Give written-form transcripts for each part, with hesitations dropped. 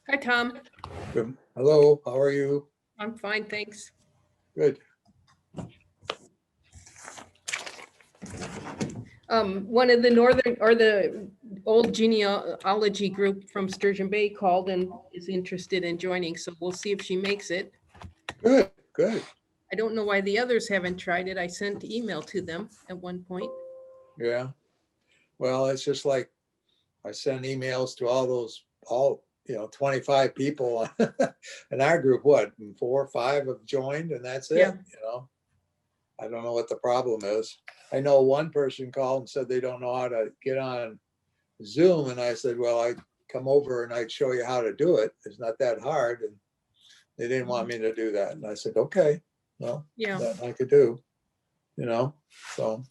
Hi, Tom. Hello, how are you? I'm fine, thanks. Good. One of the northern or the old genealogy group from Sturgeon Bay called and is interested in joining, so we'll see if she makes it. Good, good. I don't know why the others haven't tried it. I sent email to them at one point. Yeah. Well, it's just like I send emails to all 25 people in our group. What, 4 or 5 have joined, and that's it. Yeah. I don't know what the problem is. I know one person called and said they don't know how to get on Zoom, and I said, well, I'd come over and I'd show you how to do it. It's not that hard, and they didn't want me to do that. And I said, okay, well, Yeah. that I could do, so.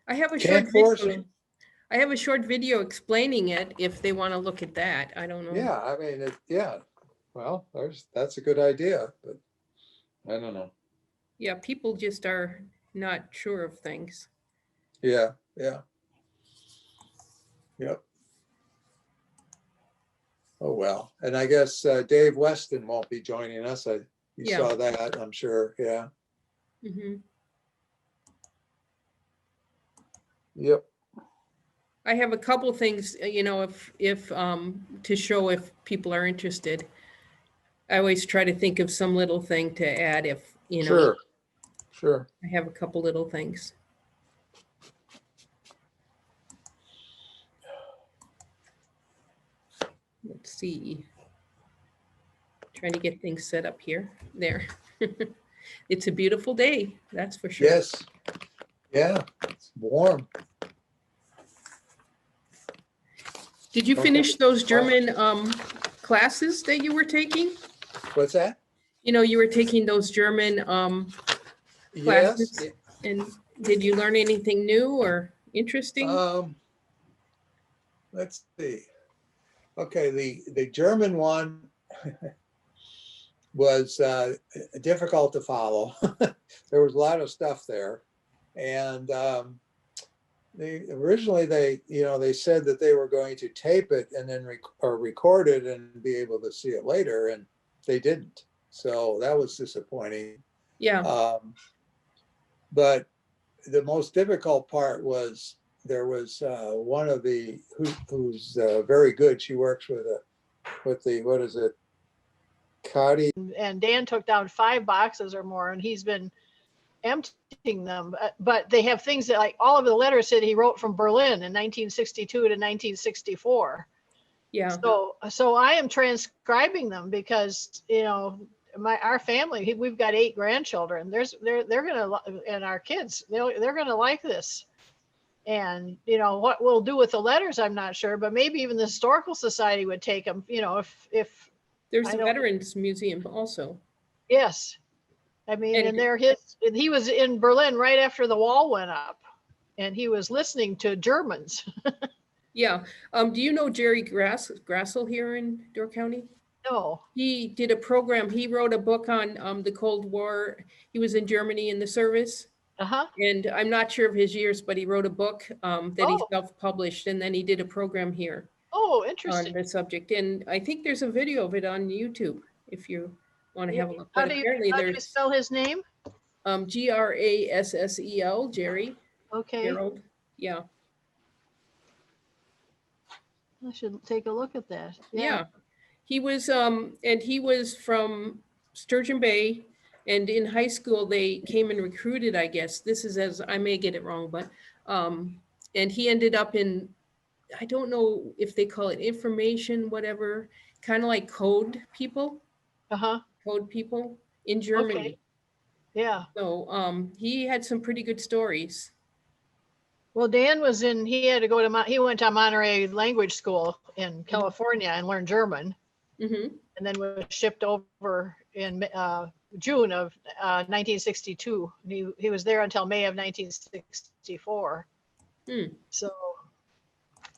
I have a short Can't force video. them. I have a short video explaining it if they want to look at that. I don't know. Yeah, I mean, well, that's a good idea, but I don't know. Yeah, people just are not sure of things. Yeah, yeah. Yep. Oh, well. And I guess Dave Weston won't be joining us. You Yeah. saw that, I'm sure. Yeah. hmm Yep. I have a couple things, if to show if people are interested. I always try to think of some little thing to add if, Sure. Sure. I have a couple little things. Let's see. Trying to get things set up here. There. It's a beautiful day, that's for sure. Yes. Yeah. It's warm. Did you Okay. finish those German classes that you were taking? What's that? You were taking those German classes. Yes. And did you learn anything new or interesting? Let's see. Okay, the German one was difficult to follow. There was a lot of stuff there, and they said that they were going to tape it and then record it and be able to see it later, and they didn't. So that was disappointing. Yeah. But the most difficult part was there was one of who's very good. She works with the what is it, Cody? And Dan took down 5 boxes or more, and he's been emptying them. But they have things that, like, all of the letters said he wrote from Berlin in 1962 to 1964. Yeah. So I am transcribing them because our family, we've got 8 grandchildren. They're gonna, and our kids, they're gonna like this. And what we'll do with the letters, I'm not sure, but maybe even the Historical Society would take them. If there's a Veterans Museum also. Yes, I mean, and he was in Berlin right after the wall went up, and he was listening to Germans. Yeah. Do you know Jerry Grassel here in Door County? No. He did a program. He wrote a book on the Cold War. He was in Germany in the service. Uh-huh. And I'm not sure of his years, but he wrote a book that he self-published, and then he did a program here. Oh, interesting. On the subject. And I think there's a video of it on YouTube if you want to have a look. But apparently how do you spell his name? Grassel, Jerry. Okay. Gerald. Yeah. I should take a look at that. Yeah. He was from Sturgeon Bay, and in high school they came and recruited, I guess. This is, as I may get it wrong, but and he ended up in, I don't know if they call it information, whatever, kind of like code people. Uh-huh. Code people in Germany. Okay. Yeah. So he had some pretty good stories. Well, Dan he went to Monterey Language School in California and learned German. Mm-hmm. And then was shipped over in June of 1962. He was there until May of 1964. So,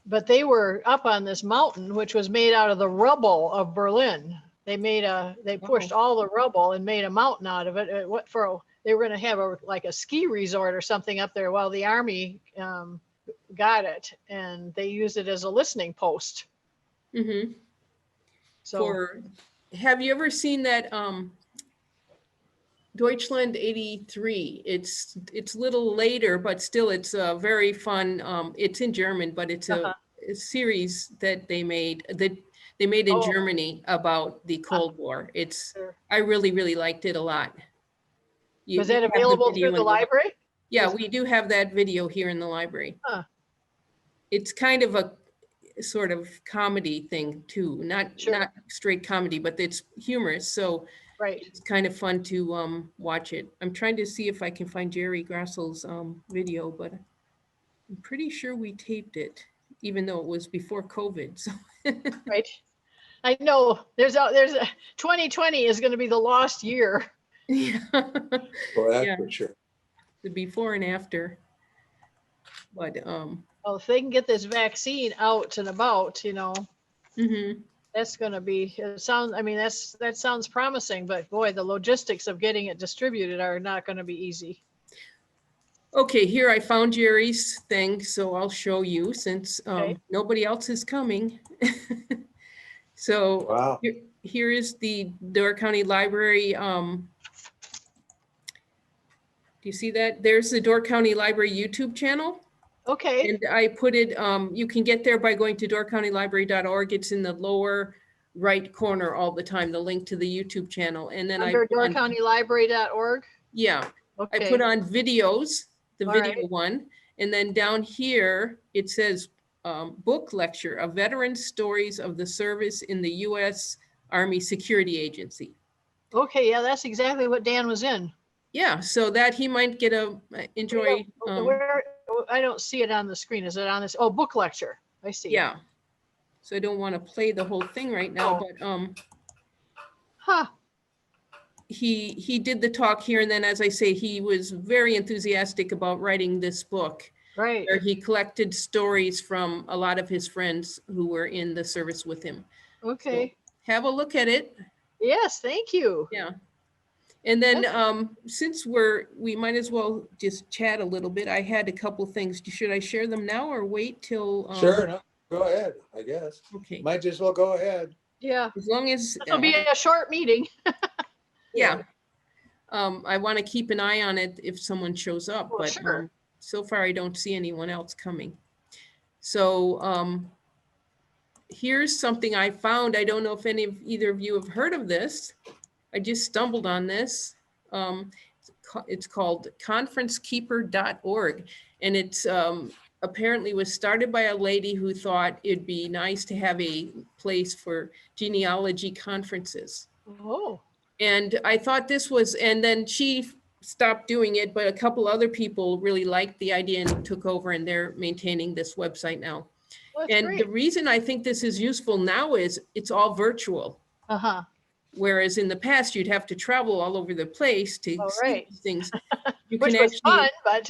but they were up on this mountain, which was made out of the rubble of Berlin. They pushed all the rubble and made a mountain out of it. They were going to have a ski resort or something up there while the army got it, and they used it as a listening post. Mm-hmm. So, have you ever seen that Deutschland 83? It's a little later, but still it's a very fun, it's in German, but it's uh-huh. a series that they made in Oh, Germany about the Cold War. sure. I really, really liked it a lot. Was We that have the available through video the in library? yeah, Was- we do have that video here in the library. Huh, It's kind of a sort of comedy thing too, not sure, straight comedy, but it's humorous. So right. it's kind of fun to watch it. I'm trying to see if I can find Jerry Grassel's video, but I'm pretty sure we taped it, even though it was before COVID. So Right. I know there's a 2020 is going to be the lost year. yeah, Well, that's yeah, for sure. the before and after. But Well, if they can get this vaccine out and about, mhm. that's going to be, I mean, that sounds promising, but boy, the logistics of getting it distributed are not going to be easy. Okay, here I found Jerry's thing, so I'll show you since Okay. nobody else is coming. So Wow. here is the Door County Library. Do you see that? There's the Door County Library YouTube channel. Okay. And I put it, you can get there by going to doorcountylibrary.org. It's in the lower right corner all the time, the link to the YouTube channel. And then Under I put on, doorcountylibrary.org. yeah, I Okay. put on videos, the All video right. one. And then down here, it says book lecture, A Veteran's Stories of the Service in the U.S. Army Security Agency. Okay. Yeah, that's exactly what Dan was in. Yeah, so that he might get a enjoy. Where I don't see it on the screen. Is it on this? Oh, book lecture. I see. Yeah. So I don't want to play the whole thing right now, Oh. but Huh. he did the talk here, and then as I say, he was very enthusiastic about writing this book, Right. where he collected stories from a lot of his friends who were in the service with him. Okay. So have a look at it. Yes. Thank you. Yeah. And then since we might as well just chat a little bit. I had a couple things. Should I share them now or wait till? Sure, no, go ahead, I guess. Okay. Might as well go ahead. Yeah. As long as This will be a short meeting. yeah. I want to keep an eye on it if someone shows up, Well, but sure. so far I don't see anyone else coming. So here's something I found. I don't know if either of you have heard of this. I just stumbled on this. It's called conferencekeeper.org, and it's apparently was started by a lady who thought it'd be nice to have a place for genealogy conferences. Oh. And I thought this was, and then she stopped doing it, but a couple other people really liked the idea and took over, and they're maintaining this website now. Well, that's And great. the reason I think this is useful now is it's all virtual. Uh-huh. Whereas in the past, you'd have to travel all over the place to Oh, see right. these things. You Which can was actually, fun, but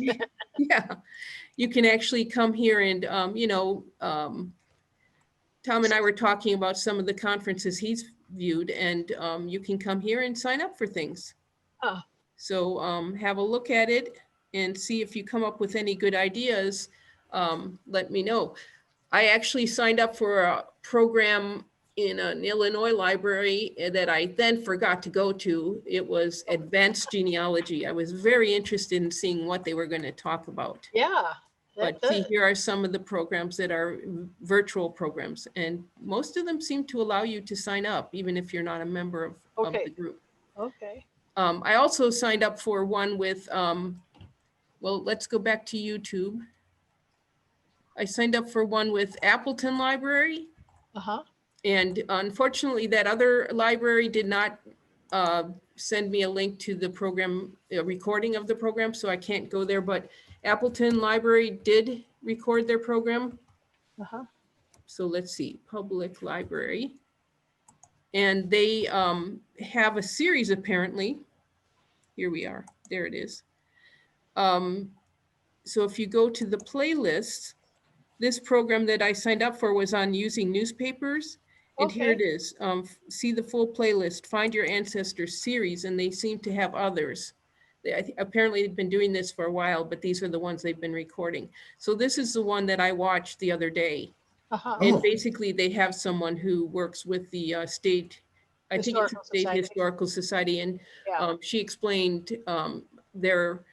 yeah, you can actually come here and, Tom and I were talking about some of the conferences he's viewed, and you can come here and sign up for things. Oh. So have a look at it and see if you come up with any good ideas. Let me know. I actually signed up for a program in an Illinois library that I then forgot to go to. It was advanced genealogy. I was very interested in seeing what they were going to talk about. yeah. But see, here are some of the programs that are virtual programs, and most of them seem to allow you to sign up, even if you're not a member of Okay. the group. Okay. I also signed up for one with, well, let's go back to YouTube. I signed up for one with Appleton Library. Uh-huh. And unfortunately, that other library did not send me a link to the program, a recording of the program, so I can't go there. But Appleton Library did record their program. Uh-huh. So let's see, Public Library. And they have a series apparently. Here we are, there it is. So if you go to the playlist, this program that I signed up for was on using newspapers. And here it is. See the full playlist, Find Your Ancestors series, and they seem to have others. Apparently they've been doing this for a while, but these are the ones they've been recording. So this is the one that I watched the other day. Uh-huh. And Oh. basically they have someone who works with the state, I think it's the Historical State Society. Historical Society, and Yeah. she explained their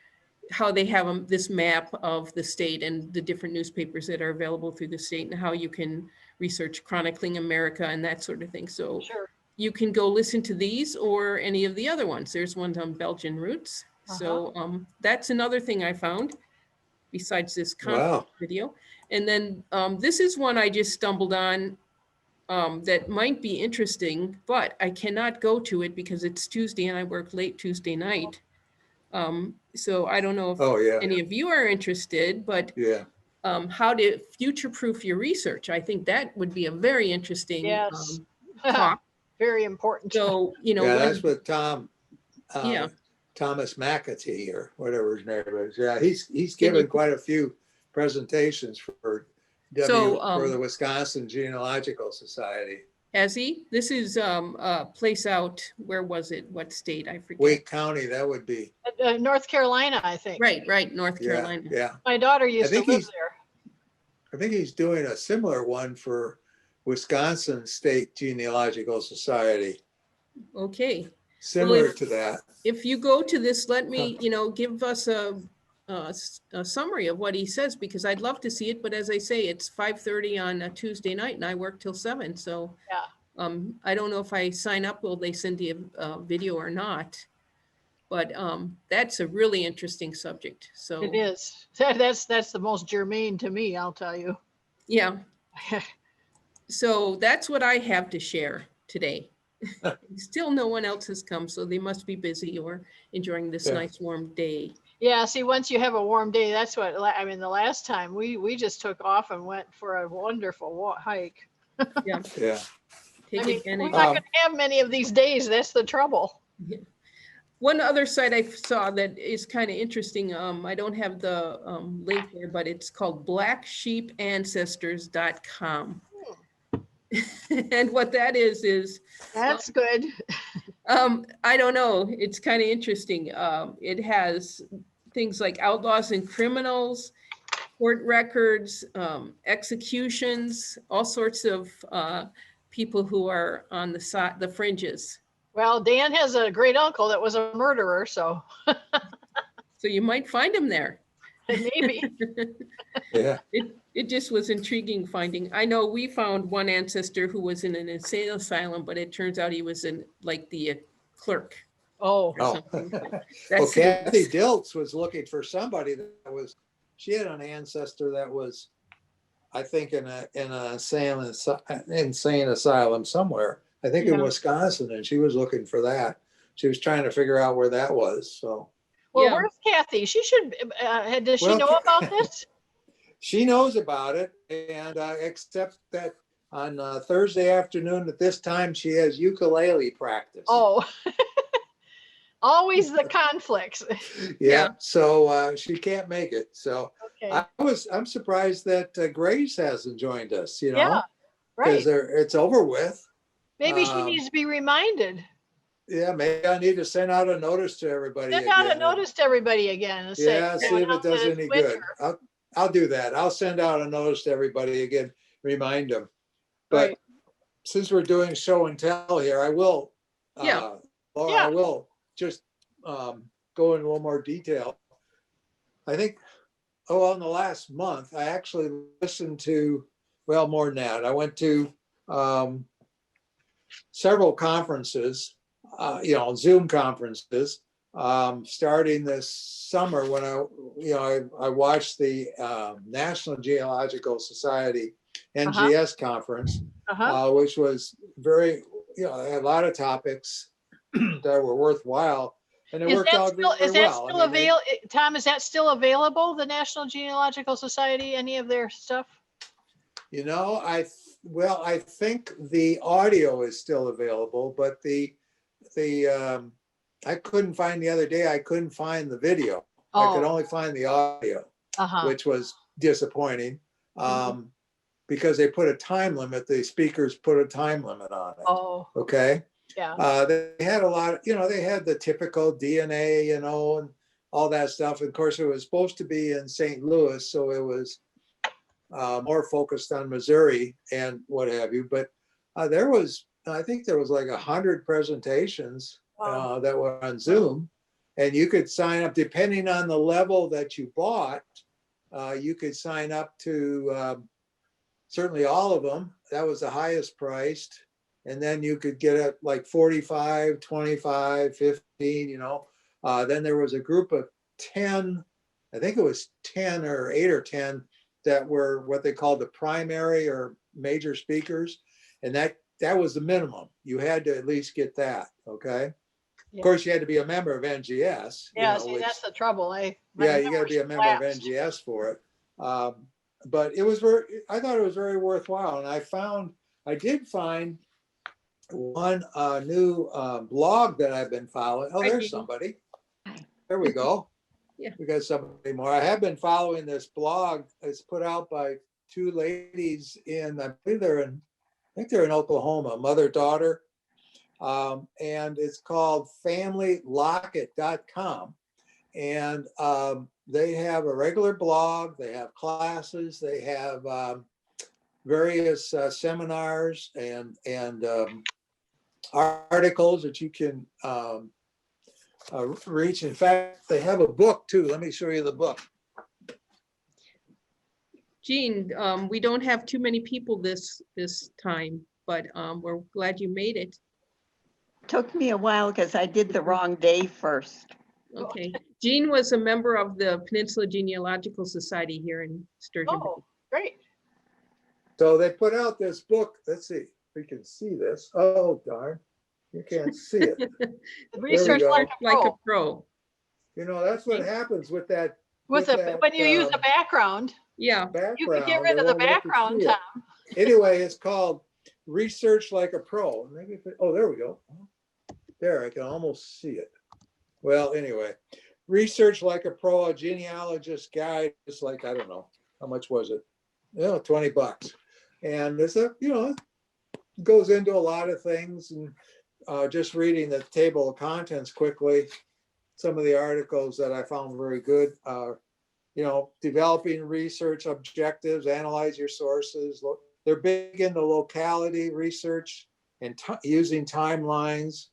how they have this map of the state and the different newspapers that are available through the state and how you can research chronicling America and that sort of thing. So Sure. you can go listen to these or any of the other ones. There's ones on Belgian roots. So that's another thing I found besides this conference Wow. video. And then this is one I just stumbled on that might be interesting, but I cannot go to it because it's Tuesday and I work late Tuesday night. So I don't know if Oh, yeah. any of you are interested, but Yeah. how to future-proof your research. I think that would be a very interesting Yes. talk. Very important. So, you know, Yeah, when, that's what yeah, Thomas McAtee or whatever his name is. Yeah, he's Can given you- quite a few presentations for So, the Wisconsin Genealogical Society. has he? This is a place out, where was it? What state? I forget. Wake County, that would be. North Carolina, I think. Right, North Yeah, Carolina. yeah. My daughter used to think live he's- there. I think he's doing a similar one for Wisconsin State Genealogical Society, Okay. similar if- to that. If you go to this, let me, you know, give us a summary of what he says, because I'd love to see it. But as I say, it's 5:30 on a Tuesday night and I work till 7. So Yeah. I don't know if I sign up, will they send you a video or not? But that's a really interesting subject. So It is. That's the most germane to me, I'll tell you. yeah, so that's what I have to share today. Still no one else has come, so they must be busy or enjoying this Yeah. nice warm day. Yeah, see, once you have a warm day, that's what I mean. The last time we just took off and went for a wonderful hike. Yeah, Yeah. take I mean, advantage. we're not going to have many of these days. That's the trouble. One other site I saw that is kind of interesting, I don't have the link there, but it's called blacksheepancestors.com. And what that is That's good. I don't know, it's kind of interesting. It has things like outlaws and criminals, court records, executions, all sorts of people who are on the side, the fringes. Well, Dan has a great uncle that was a murderer, so So you might find him there. maybe. Yeah. It just was intriguing finding. I know we found one ancestor who was in an insane asylum, but it turns out he was in like the clerk Oh, or Oh. something. Well, That's Kathy Diltz was looking for somebody that was, she had an ancestor that was, I think, in an insane asylum somewhere. I think in Yeah. Wisconsin, and she was looking for that. She was trying to figure out where that was. So well, Yeah. where's Kathy? She should. Does she Well, know about this? she knows about it, and except that on Thursday afternoon at this time, she has ukulele practice. Oh, always the conflicts. Yeah. So she can't make it. So Okay. I'm surprised that Grace hasn't joined us. You know. Yeah, right. Because it's over with. Maybe she um, needs to be reminded. Yeah, maybe I need to send out a notice to everybody. Send out a again. notice to everybody again and say, Yeah, see "Going if it out does this any good. winter." I'll do that. I'll send out a notice to everybody again, remind them. But Right. since we're doing show and tell here, I will, Yeah. Laura, Yeah. I will just go in a little more detail. I think, in the last month, I actually listened to, well, more than that. I went to several conferences, Zoom conferences, starting this summer when I watched the National Geological Society NGS conference, Uh-huh. which was very, they had a lot of topics that were worthwhile, and it Is worked that out still, very is that well. still available? Tom, is that still available? The National Genealogical Society, any of their stuff? I think the audio is still available, but the I couldn't find the other day. I couldn't find the video. I could Oh, only find the audio, uh-huh. which was disappointing because they put a time limit. The speakers put a time limit on it. Oh, Okay. yeah. They had a lot of, they had the typical DNA, and all that stuff. Of course, it was supposed to be in St. Louis, so it was more focused on Missouri and what have you. But I think there was like 100 presentations Wow. that were on Zoom, and you could sign up depending on the level that you bought. You could sign up to certainly all of them. That was the highest priced. And then you could get it like 45, 25, 15, then there was a group of 10, I think it was 10 or 8 or 10 that were what they called the primary or major speakers. And that was the minimum. You had to at least get that. Okay. Yeah. Of course, you had to be a member of NGS. Yeah, see, that's the trouble. You got to be a member of NGS for it. But I thought it was very worthwhile. And I did find one new blog that I've been following. Oh, there's somebody. There we go. Yeah. We got somebody more. I have been following this blog. It's put out by two ladies I think they're in Oklahoma, mother-daughter. And it's called familylocket.com. And they have a regular blog, they have classes, they have various seminars and articles that you can reach. In fact, they have a book too. Let me show you the book. Jean, we don't have too many people this time, but we're glad you made it. Took me a while because I did the wrong day first. Okay. Jean was a member of the Peninsula Genealogical Society here in Sturgeon. Oh, great. So they put out this book. Let's see if we can see this. Oh, darn. You can't see it. Research go. Like a pro. That's what happens with that. When you use a background. Yeah. Background, you can get rid of the background, Tom. Anyway, it's called Research Like a Pro. Maybe there we go. There, I can almost see it. Well, anyway, Research Like a Pro, a genealogist guide. It's like, I don't know, how much was it? $20. And it's goes into a lot of things. And just reading the table of contents quickly, some of the articles that I found very good are, developing research objectives, analyze your sources. They're big into locality research and using timelines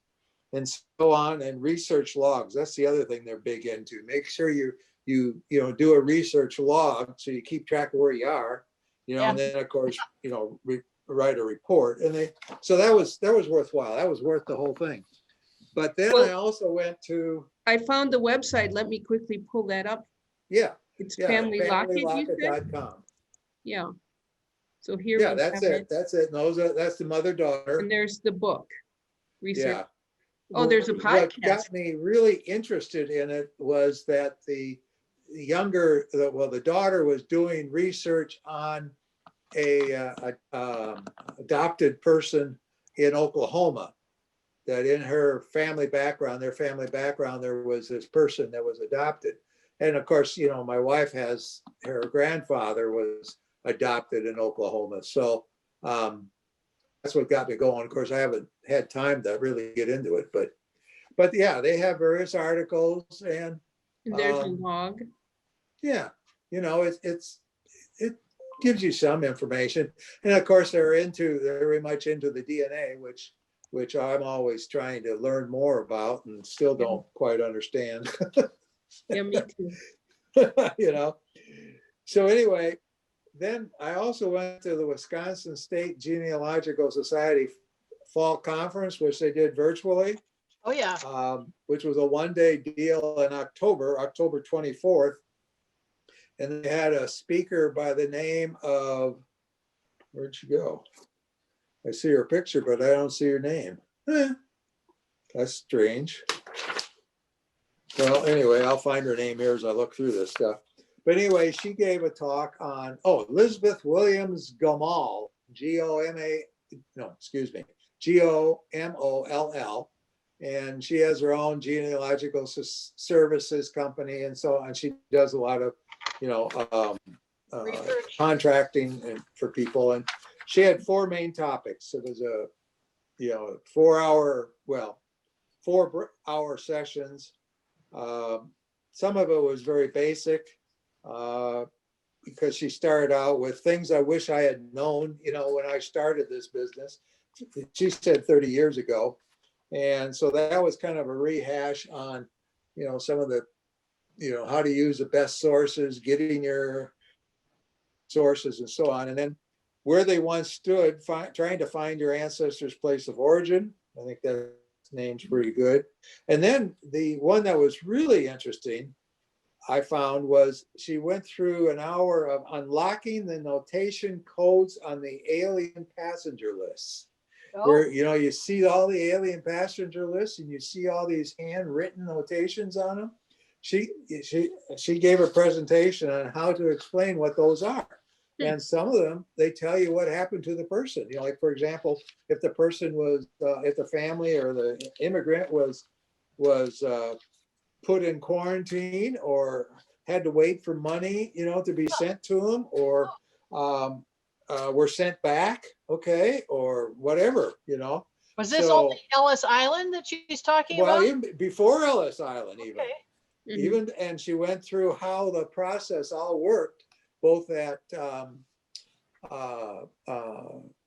and so on, and research logs. That's the other thing they're big into. Make sure you do a research log so you keep track of where you are, and then of course, write a report. And so that was worthwhile. That was worth the whole thing. But then I also went to. I found the website. Let me quickly pull that up. Yeah. It's familylocket. familylocket.com. Yeah. So here. Yeah, that's it. That's it. No, that's the mother-daughter. And there's the book. Research. Yeah. Oh, there's a podcast. What got me really interested in it was that the daughter was doing research on a adopted person in Oklahoma, that in their family background, there was this person that was adopted. And of course, my wife her grandfather was adopted in Oklahoma. So that's what got me going. Of course, I haven't had time to really get into it, but yeah, they have various articles and there's a log. Yeah, it gives you some information, and of course they're very much into the DNA, which I'm always trying to learn more about and still don't quite understand. Yeah, me too. So anyway. Then I also went to the Wisconsin State Genealogical Society Fall Conference, which they did virtually. Oh, yeah. Which was a one-day deal in October 24th. And they had a speaker by the name of, where'd she go? I see her picture, but I don't see her name. That's strange. Well, anyway, I'll find her name here as I look through this stuff. But anyway, she gave a talk on, Elizabeth Williams Gomoll, Gomoll. And she has her own genealogical services company and so on. She does a lot of, contracting for people. And she had 4 main topics. It was a, 4-hour sessions. Some of it was very basic. because she started out with things I wish I had known, when I started this business. She said 30 years ago. And so that was kind of a rehash on, some of the, how to use the best sources, getting your sources and so on. And then where they once stood, trying to find your ancestors' place of origin. I think that name's pretty good. And then the one that was really interesting, I found, was she went through an hour of unlocking the notation codes on the alien passenger lists. Where, you see all the alien passenger lists and you see all these handwritten notations on them. She gave a presentation on how to explain what those are. And some of them, they tell you what happened to the person. Like, for example, if the person was, if the family or the immigrant was put in quarantine or had to wait for money, to be sent to them, or were sent back, okay, or whatever, Was this So- only Ellis Island that she's talking Well, about? even before Ellis Island, even. Okay. Mhm. And she went through how the process all worked, both at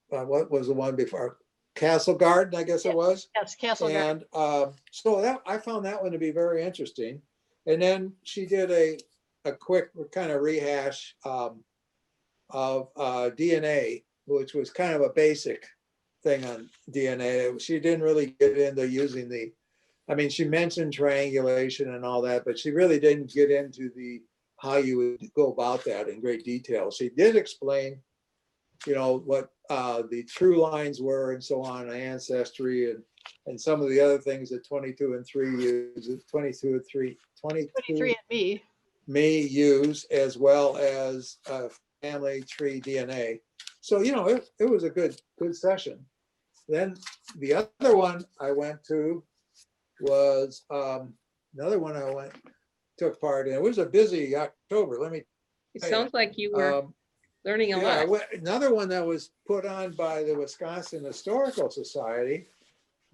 what was the one before? Castle Garden, I guess it was. Yes, Castle Garden. And so that I found that one to be very interesting. And then she did a quick kind of rehash of DNA, which was kind of a basic thing on DNA. She didn't really get into using she mentioned triangulation and all that, but she really didn't get into how you would go about that in great detail. She did explain, what the through lines were and so on, Ancestry and some of the other things that 22 and 3 uses, 23 23 and me. use, as well as family tree DNA. So, it was a good session. Then the other one I went to was another one I took part in. It was a busy October. Let me. It sounds like you were learning a Yeah, lot. another one that was put on by the Wisconsin Historical Society.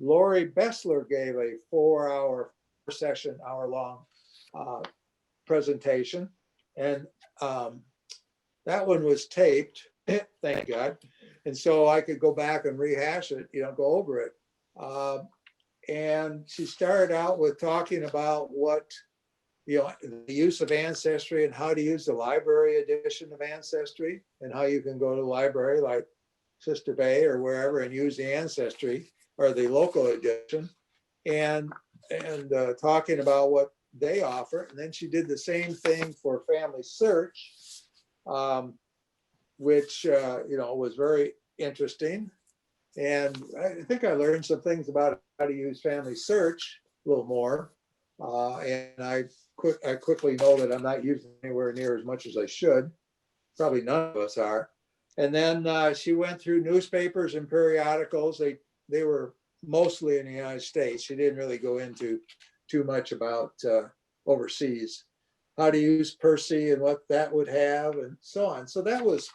Lori Bessler gave a 4-hour session, hour-long presentation, and that one was taped. Thank God, and so I could go back and rehash it, go over it. And she started out with talking about what, the use of Ancestry and how to use the library edition of Ancestry, and how you can go to the library like Sister Bay or wherever and use the Ancestry or the local edition, and talking about what they offer. And then she did the same thing for Family Search, which was very interesting. And I think I learned some things about how to use Family Search a little more. And I quickly know that I'm not using it anywhere near as much as I should. Probably none of us are. And then she went through newspapers and periodicals. They were mostly in the United States. She didn't really go into too much about overseas, how to use Percy and what that would have and so on. So that was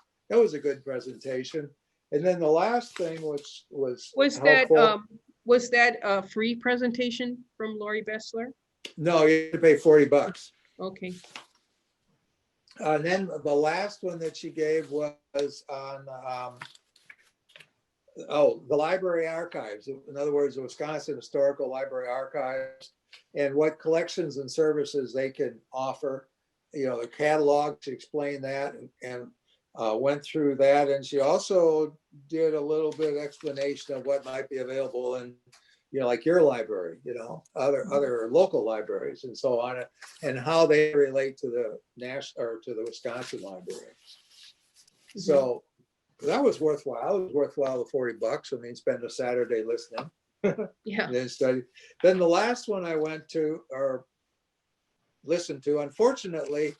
a good presentation. And then the last thing, which was that a free presentation from Lori Bessler? No, you had to pay $40. Okay. And then the last one that she gave was on the library archives. In other words, the Wisconsin Historical Library Archives, and what collections and services they can offer. The catalog, she explained that and went through that. And she also did a little bit of explanation of what might be available in, like your library, other local libraries and so on, and how they relate to the national or to the Wisconsin library. Mm-hmm. So that was worthwhile. It was worthwhile the $40. Spend a Saturday listening. Yeah. And then study. Then the last one I went to or listened to, unfortunately,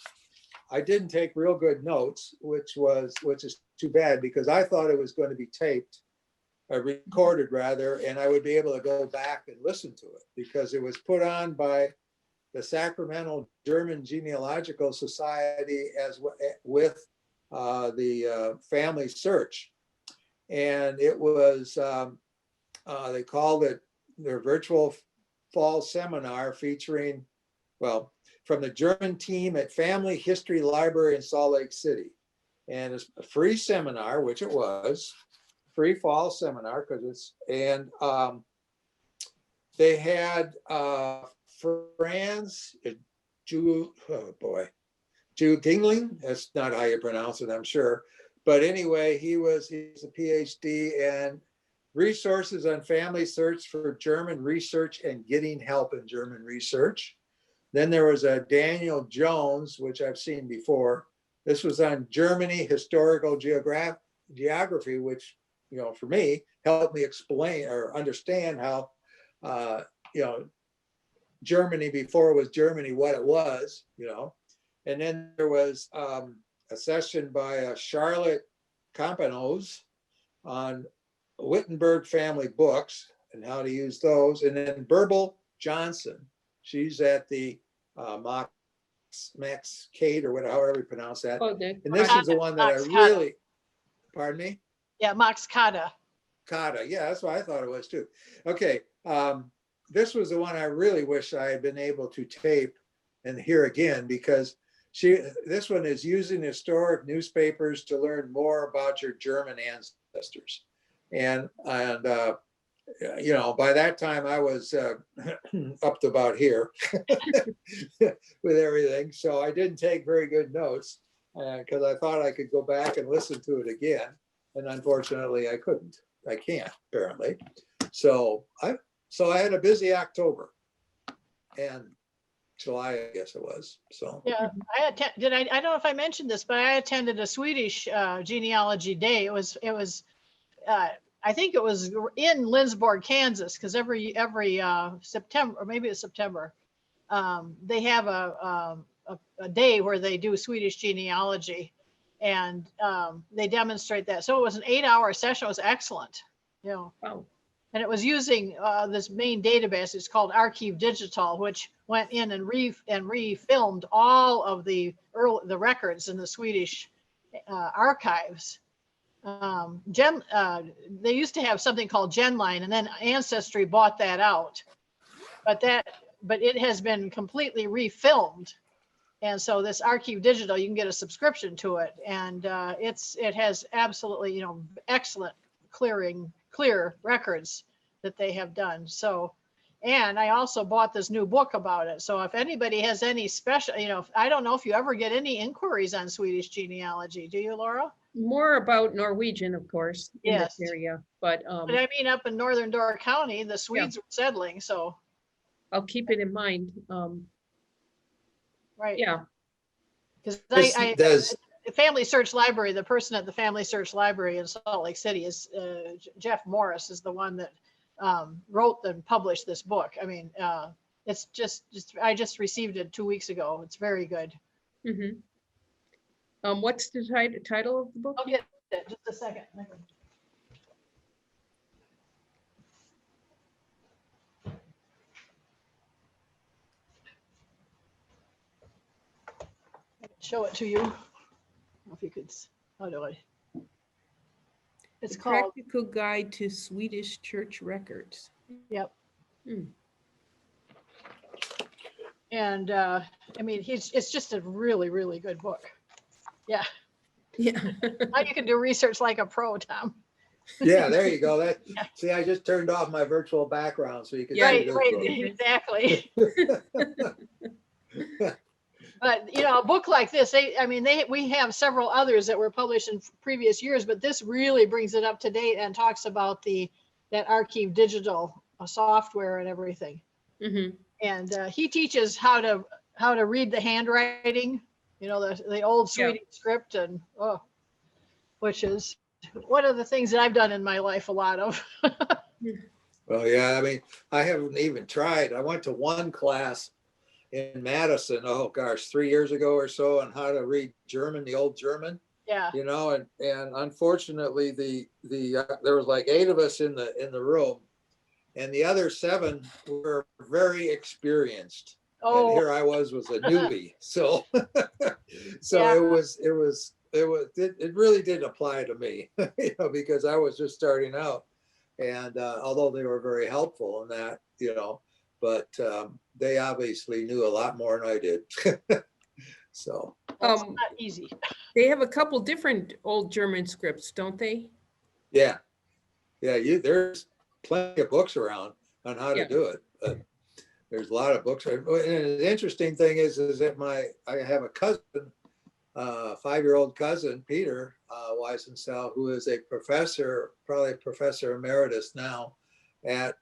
I didn't take real good notes, which is too bad, because I thought it was going to be taped, or recorded rather, and I would be able to go back and listen to it, because it was put on by the Sacramento German Genealogical Society with the Family Search. And it was, they called it their virtual fall seminar featuring well, from the German team at Family History Library in Salt Lake City. And it's a free seminar, which it was, free fall seminar, because it's, and they had Franz, Jew, oh boy, Jew Dingling, that's not how you pronounce it, I'm sure. But anyway, he's a PhD, and resources on family search for German research and getting help in German research. Then there was a Daniel Jones, which I've seen before. This was on Germany historical geography, which, you know, for me, helped me explain or understand how, you know, Germany before it was Germany, what it was, you know. And then there was a session by Charlotte Campanose on Wittenberg family books and how to use those. And then Burble Johnson, she's at the Max Kate or whatever, however you pronounce that. Oh, And this is the one that I Max Kata. really, pardon me? Yeah, Max Kata. Kata, yeah, that's what I thought it was too. Okay, this was the one I really wish I had been able to tape and hear again, because this one is using historic newspapers to learn more about your German ancestors. And you know, by that time I was up to about here with everything. So I didn't take very good notes because I thought I could go back and listen to it again. And unfortunately I couldn't. I can't, apparently. So I had a busy October and July, I guess it was. So Yeah, I don't know if I mentioned this, but I attended a Swedish genealogy day. It was I think it was in Lindsborg, Kansas, because every September, or maybe it's September, they have a day where they do Swedish genealogy, and they demonstrate that. So it was an 8-hour session. It was excellent, you know. Wow. And it was using this main database. It's called Archive Digital, which went in and refilmed all of the records in the Swedish archives. They used to have something called GenLine, and then Ancestry bought that out. But it has been completely refilmed, and so this Archive Digital, you can get a subscription to it, and it has absolutely, you know, excellent clear records that they have done. So, and I also bought this new book about it. So if anybody has any special, you know, I don't know if you ever get any inquiries on Swedish genealogy. Do you, Laura? More about Norwegian, of course, in Yes. this area, but But I mean, up in northern Door County, the Swedes were settling, so. I'll keep it in mind. Right. Yeah. Because does Family Search Library, the person at the Family Search Library in Salt Lake City is Jeff Morris, is the one that wrote and published this book. I mean, it's just I just received it 2 weeks ago. It's very good. Mm-hmm. What's the title of the book? I'll get it just a second. Show it to you. If you could, how do I? It's The called. Practical Guide to Swedish Church Records. Yep. Hmm. And I mean, it's just a really, really good book. Yeah. Yeah. Now you can do research like a pro, Tom. yeah, there you go. See, I just turned off my virtual background so you can Yeah, see this Right, book. exactly. But you know, a book like this, we have several others that were published in previous years, but this really brings it up to date and talks about that Archive Digital software and everything. Mm-hmm. And he teaches how to read the handwriting, you know, the old Swedish script, and which is one of the things that I've done in my life a lot of. Well, yeah, I mean, I haven't even tried. I went to one class in Madison, oh gosh, 3 years ago or so, on how to read German, the old German. Yeah. You know, and unfortunately, there was like 8 of us in the room, and the other 7 were very experienced. Oh. And here I was a newbie. So, Yeah. it really didn't apply to me, you know, because I was just starting out. And although they were very helpful in that, you know, but they obviously knew a lot more than I did. So, That's Um, not easy. They have a couple different old German scripts, don't they? yeah, there's plenty of books around on how to Yeah. do it. But there's a lot of books. And the interesting thing is that I have a cousin, 5-year-old cousin, Peter Weisensell, who is a professor, probably professor emeritus now at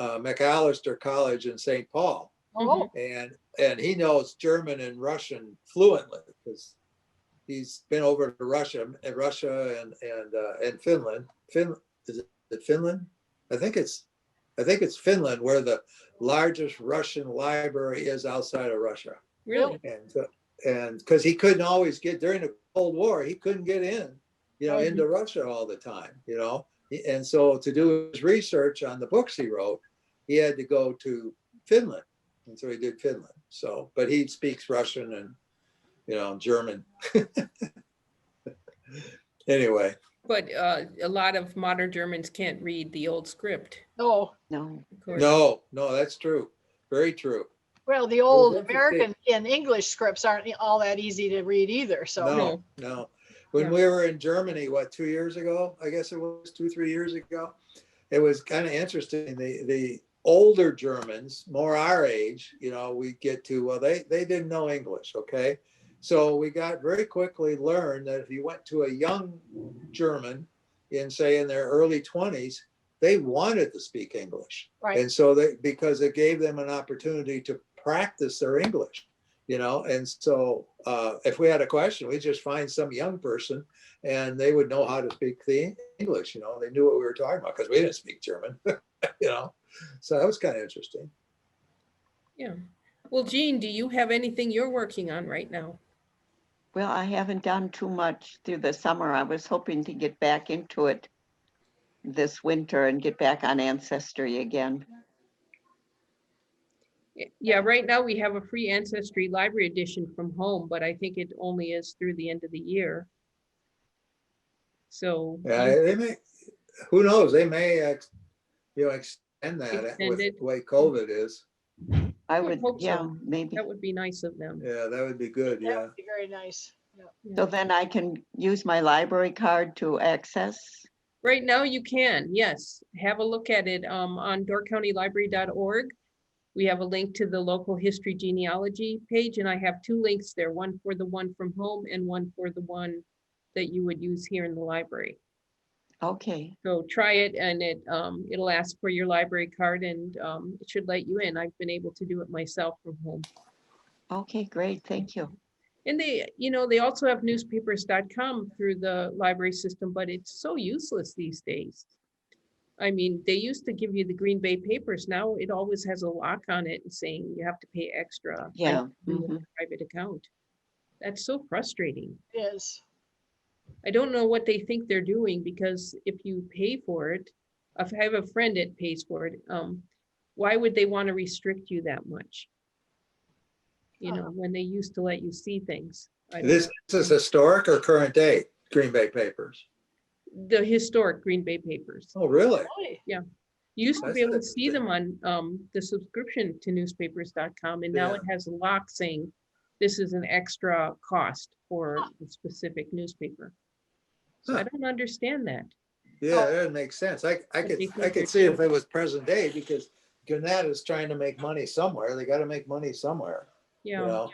McAllister College in St. Paul. Oh, And he knows German and Russian fluently because he's been over to Russia and Finland. Is it Finland? I think it's Finland, where the largest Russian library is outside of Russia. Really? And because he couldn't always get, during the Cold War, he couldn't get in, Mhm. into Russia all the time, And so to do his research on the books he wrote, he had to go to Finland. And so he did Finland. So, but he speaks Russian and, German. Anyway. But a lot of modern Germans can't read the old script. no. No. Of course. No, that's true. Very true. Well, the old interesting. American and English scripts aren't all that easy to read either. So No. When Yeah. we were in Germany, 2 years ago? I guess it was 2-3 years ago. It was kind of interesting. The older Germans, more our age, we get to, well, they didn't know English, okay? So we got very quickly learned that if you went to a young German in their early 20s, they wanted to speak English. right. And so because it gave them an opportunity to practice their English, and so if we had a question, we'd just find some young person and they would know how to speak the English, they knew what we were talking about because we didn't speak German, so that was kind of interesting. Yeah. Well, Jean, do you have anything you're working on right now? Well, I haven't done too much through the summer. I was hoping to get back into it this winter and get back on Ancestry again. Yeah, right now we have a free Ancestry library edition from home, but I think it only is through the end of the year. So Yeah, they may, who knows, they may, extend that Extend with it. the way COVID is. I would would, hope so. yeah, maybe. that would be nice of them. Yeah, that would be good, That yeah. would be very nice. Yeah. So then I can use my library card to access. Right now you can, yes. Have a look at it on doorcountylibrary.org. We have a link to the local history genealogy page, and I have 2 links there, one for the one from home and one for the one that you would use here in the library. Okay, So try it, and it'll ask for your library card, and it should let you in. I've been able to do it myself from home. okay, great, thank you. And they also have newspapers.com through the library system, but it's so useless these days. I mean, they used to give you the Green Bay papers. Now it always has a lock on it and saying you have to pay extra. Yeah, With a private account. That's so frustrating. It is. I don't know what they think they're doing, because if you pay for it, if I have a friend that pays for it, why would they want to restrict you that much? When they used to let you see things. I don't This is historic or current day Green Bay papers? know. The historic Green Bay papers. Oh, really? Really? You used to be That's able to see them on the subscription to newspapers.com, and now Yeah. it has a lock saying this is an extra cost for the specific newspaper. So I Huh. don't understand that. Yeah, that makes sense. I could see if it was present day, because Gannett is trying to make money somewhere. They got to make money somewhere, Yeah.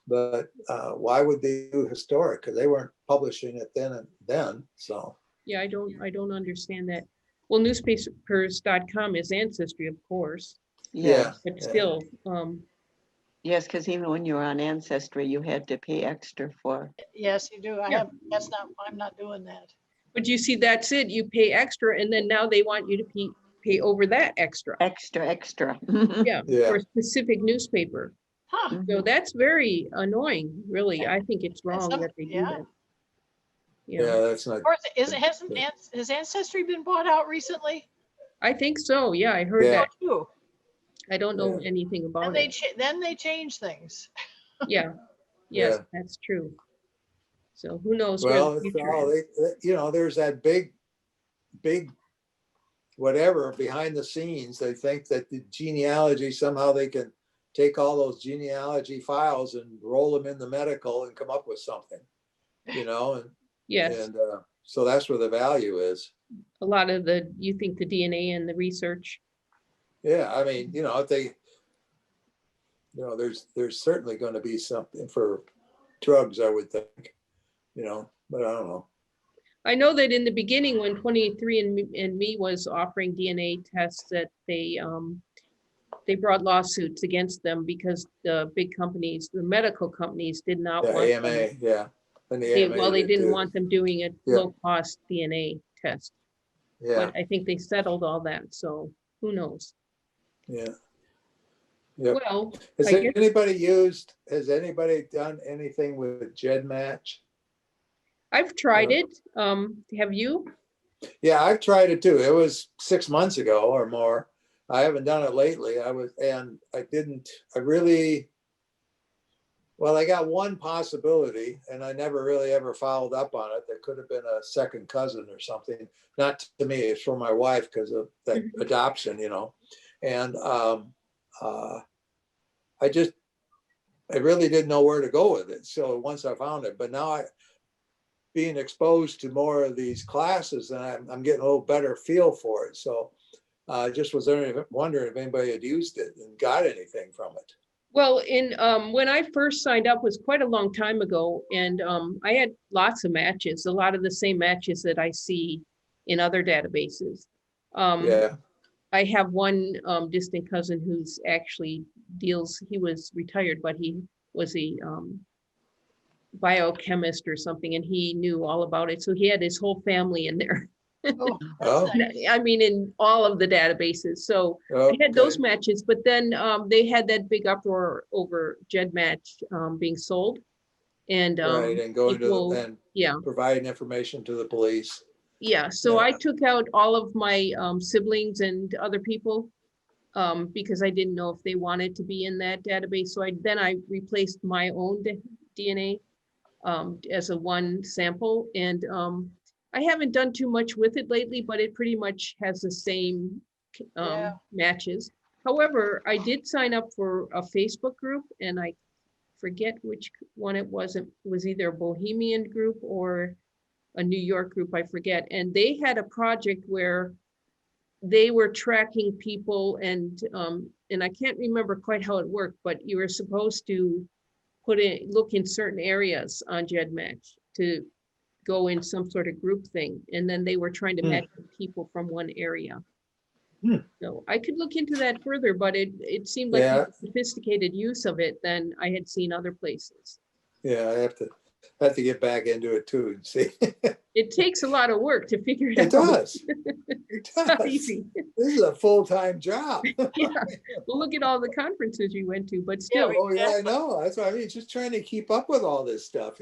But why would they do historic? Because they weren't publishing it then. So Yeah, I don't understand that. Well, newspapers.com is Ancestry, of course, Yeah, but Yeah. still, yes, because even when you were on Ancestry, you had to pay extra for. Yes, you do. Yeah. I'm not doing that. but you see, that's it. You pay extra, and then now they want you to pay over that extra. Extra. Yeah, Yeah. for a specific newspaper. Huh. So that's very annoying, really. I think it's wrong that they do Yeah. that. yeah, that's not. Of course, has Ancestry been bought out recently? I think so. Yeah, I heard Yeah. that. Too. I don't know Yeah. anything And about they it. then they change things. Yeah. Yes, Yeah. that's true. So who knows where Well, the it's future all is. there's that big whatever behind the scenes, they think that the genealogy, somehow they can take all those genealogy files and roll them in the medical and come up with something, and Yes, so that's where the value is. a lot of you think the DNA and the research. Yeah, I mean, if they, there's certainly going to be something for drugs, I would think, but I don't know. I know that in the beginning, when 23andMe was offering DNA tests, that they brought lawsuits against them because the big companies, the medical companies, did not Yeah, want AMA, them. yeah. And the AMA They did didn't too. want them doing a Yeah. low-cost DNA test. Yeah, But I think they settled all that, so who knows? yeah. Yep. Well, Has I guess anybody done anything with GEDmatch? I've tried it. Have you? Yeah, I've tried it too. It was 6 months ago or more. I haven't done it lately. I got one possibility and I never really ever followed up on it. There could have been a second cousin or something. Not to me, it's for my wife because of that Mhm. adoption, And I really didn't know where to go with it. So once I found it, but now being exposed to more of these classes, and I'm getting a little better feel for it. So I just was wondering if anybody had used it and got anything from it. Well, when I first signed up was quite a long time ago, and I had lots of matches, a lot of the same matches that I see in other databases. Yeah. I have one distant cousin who's actually he was retired, but he was a biochemist or something, and he knew all about it. So he had his whole family in there. Oh, Oh. that's nice. I mean, in all of the databases. So I had those Okay. matches, but then they had that big uproar over GEDmatch being sold. And Right. And going people, and yeah, providing information to the police. yeah. So Yeah. I took out all of my siblings and other people because I didn't know if they wanted to be in that database. So I replaced my own DNA as a one sample. And I haven't done too much with it lately, but it pretty much has the same Yeah. matches. However, I did sign up for a Facebook group, and I forget which one it was. It was either a Bohemian group or a New York group, I forget. And they had a project where they were tracking people, and I can't remember quite how it worked, but you were supposed to look in certain areas on GEDmatch to go in some sort of group thing, and then they were trying to match people from one area. Hmm. So I could look into that further, but it seemed like Yeah. a sophisticated use of it than I had seen other places. Yeah. I have to get back into it too and see. It takes a lot of work to figure it It out. does. It It's not does. easy. This is a full-time job. Yeah. Well, look at all the conferences you went to, but Yeah, still. Oh yeah, I know. That's what I mean. Just trying to keep up with all this stuff,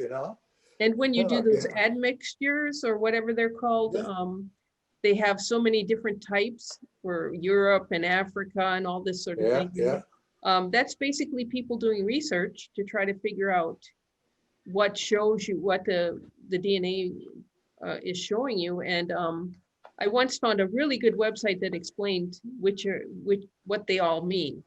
And when you do Oh, those yeah. admixtures or whatever they're called, Yeah. they have so many different types for Europe and Africa and all this sort of Yeah, thing. yeah. That's basically people doing research to try to figure out what shows you what the DNA is showing you. And I once found a really good website that explained what they all mean.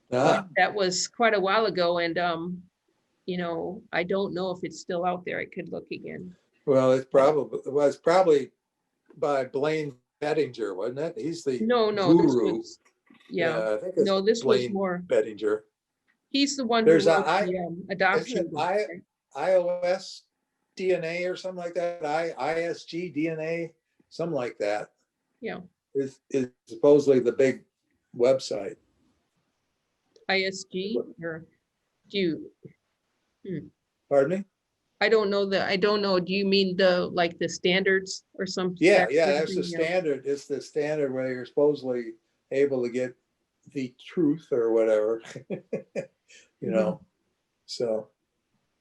But Ah, that was quite a while ago, and I don't know if it's still out there. I could look again. well, it's probably by Blaine Bettinger, wasn't it? He's the No, this guru. was, yeah, Yeah, I think it's no, this was Blaine more, Bettinger. he's the one who There's wrote the isn't adoption it book. Right? iOS DNA or something like that? ISG DNA, something like that. Yeah, Is supposedly the big website. ISG, or do you, Pardon me? I don't know, do you mean like the standards or some? Yeah, that yeah, sort of that's the thing? Yeah. standard. It's the standard where you're supposedly able to get the truth or whatever, Mhm. So,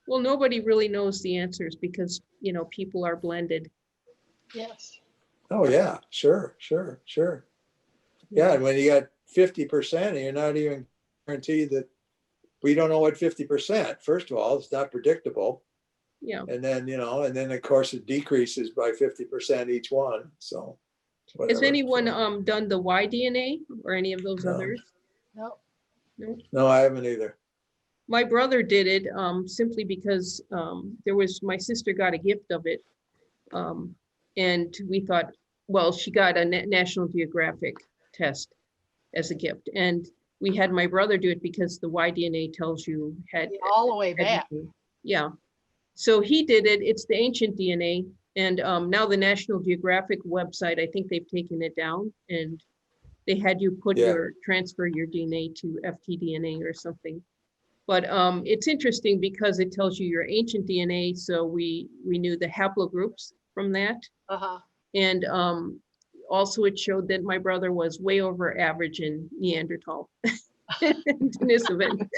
Well, nobody really knows the answers because, people are blended. Yes. oh yeah, sure. Yeah, and when you got 50% and you're not even guaranteed that we don't know what 50%. First of all, it's not predictable. Yeah. And then, and then of course it decreases by 50% each one. So, Has whatever. anyone So, done the Y-DNA or any of those No. others? No. No. no, I haven't either. My brother did it simply because my sister got a gift of it. And we thought, well, she got a National Geographic test as a gift. And we had my brother do it because the Y-DNA tells you had All the way back. everything. Yeah. So he did it. It's the ancient DNA. And now the National Geographic website, I think they've taken it down, and they had you put Yeah. transfer your DNA to FTDNA or something. But it's interesting because it tells you your ancient DNA. So we knew the haplogroups from that. Uh-huh. And also it showed that my brother was way over average in Neanderthal, Denisovan.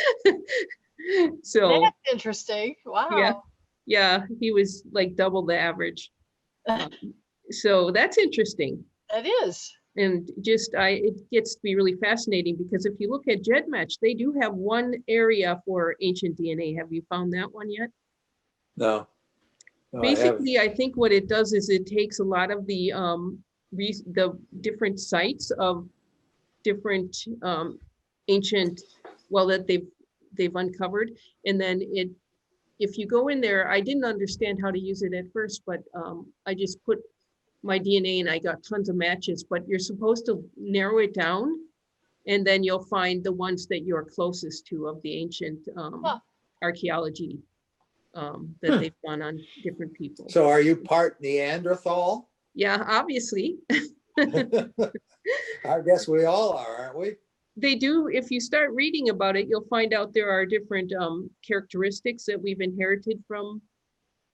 So That's interesting. Wow. yeah, he was like double the average. So that's interesting. That is. And just it gets to be really fascinating because if you look at GEDmatch, they do have one area for ancient DNA. Have you found that one yet? No. No, I haven't. Basically, I think what it does is it takes a lot of the different sites of different ancient, well, that they've uncovered, and then if you go in there, I didn't understand how to use it at first, but I just put my DNA and I got tons of matches, but you're supposed to narrow it down, and then you'll find the ones that you're closest to of the ancient archaeology that they've done on different people. So are you part Neanderthal? Yeah, obviously. I guess we all are, aren't we? They do, if you start reading about it, you'll find out there are different characteristics that we've inherited from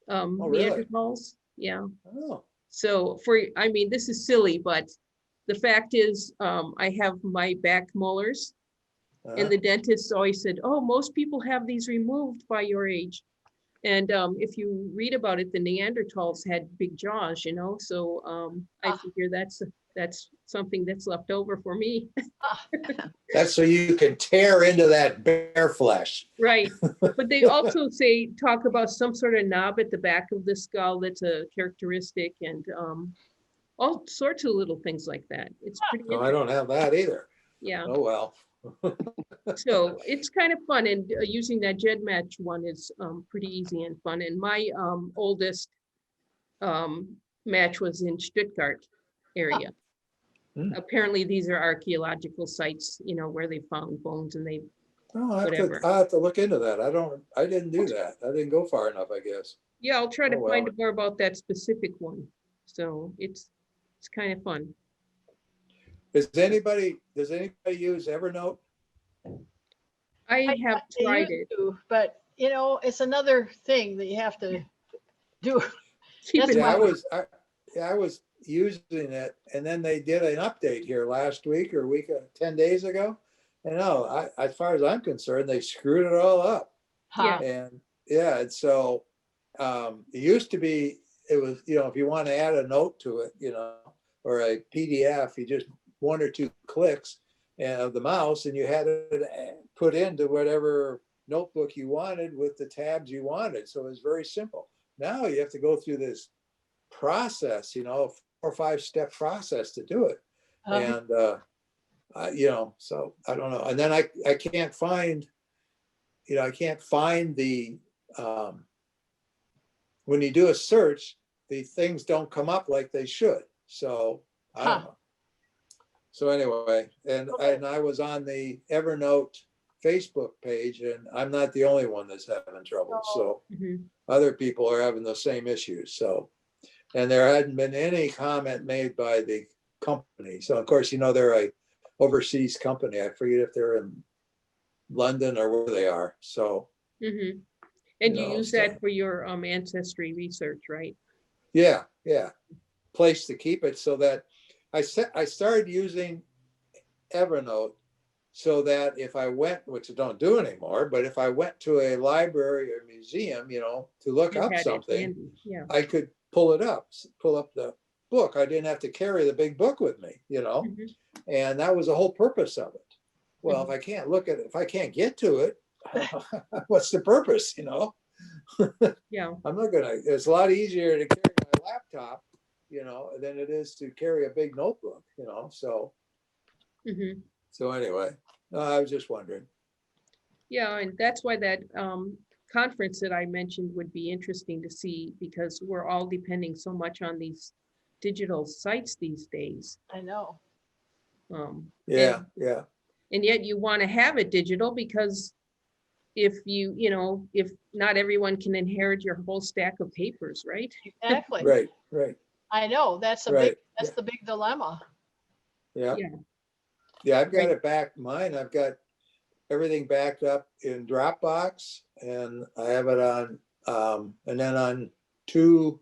really? Neanderthals. Yeah. Oh, So I mean, this is silly, but the fact is, I have my back molars, and the dentist always said, oh, most people have these removed by your age. And if you read about it, the Neanderthals had big jaws, so I figure that's something that's left over for me. that's so you can tear into that bare flesh. Right. But they also talk about some sort of knob at the back of the skull that's a characteristic, and all sorts of little things like that. It's pretty No, I don't have that either. Yeah. Oh, well. So it's kind of fun, and using that GEDmatch one is pretty easy and fun. And my oldest match was in Stuttgart area. Apparently these are archaeological sites, where they found bones and they Oh, I whatever. have to look into that. I didn't do that. I didn't go far enough, I guess. Yeah, I'll try to Oh, find well. more about that specific one. So it's kind of fun. Does anybody use Evernote? I have tried it. But it's another thing that you have to do. Keep That's it Yeah, moving. I was using it, and then they did an update here last week or 10 days ago. And no, as far as I'm concerned, they screwed it all up. Huh. And yeah, and so it used to be, it was, if you want to add a note to it, or a PDF, you just one or two clicks of the mouse, and you had it put into whatever notebook you wanted with the tabs you wanted. So it was very simple. Now you have to go through this process, 4 or 5 step process to do it. And, so I don't know. And then I can't find, the, when you do a search, the things don't come up like they should. So I don't know. So anyway, and I was on the Evernote Facebook page, and I'm not the only one that's having trouble. So other people are having the same issues. So, and there hadn't been any comment made by the company. So of course, they're a overseas company. I forget if they're in London or where they are. So. And you use that for your ancestry research, right? Yeah. Place to keep it, so that I started using Evernote so that if I went, which I don't do anymore, but if I went to a library or museum, to look up something, I could pull up the book. I didn't have to carry the big book with me, and that was the whole purpose of it. Well, if I can't look at it, if I can't get to it, what's the purpose, Yeah. I'm not gonna, it's a lot easier to carry my laptop than it is to carry a big notebook, so, Mhm. so anyway, I was just wondering. Yeah, and that's why that conference that I mentioned would be interesting to see, because we're all depending so much on these digital sites these days. I know. Yeah, And, yeah, and yet you want to have it digital, because if if not everyone can inherit your whole stack of papers, right? Exactly. right, right, I know. That's right. that's the big dilemma. Yeah, Yeah, yeah, I've got right. it back, mine, I've got everything backed up in Dropbox, and I have it on, and then on 2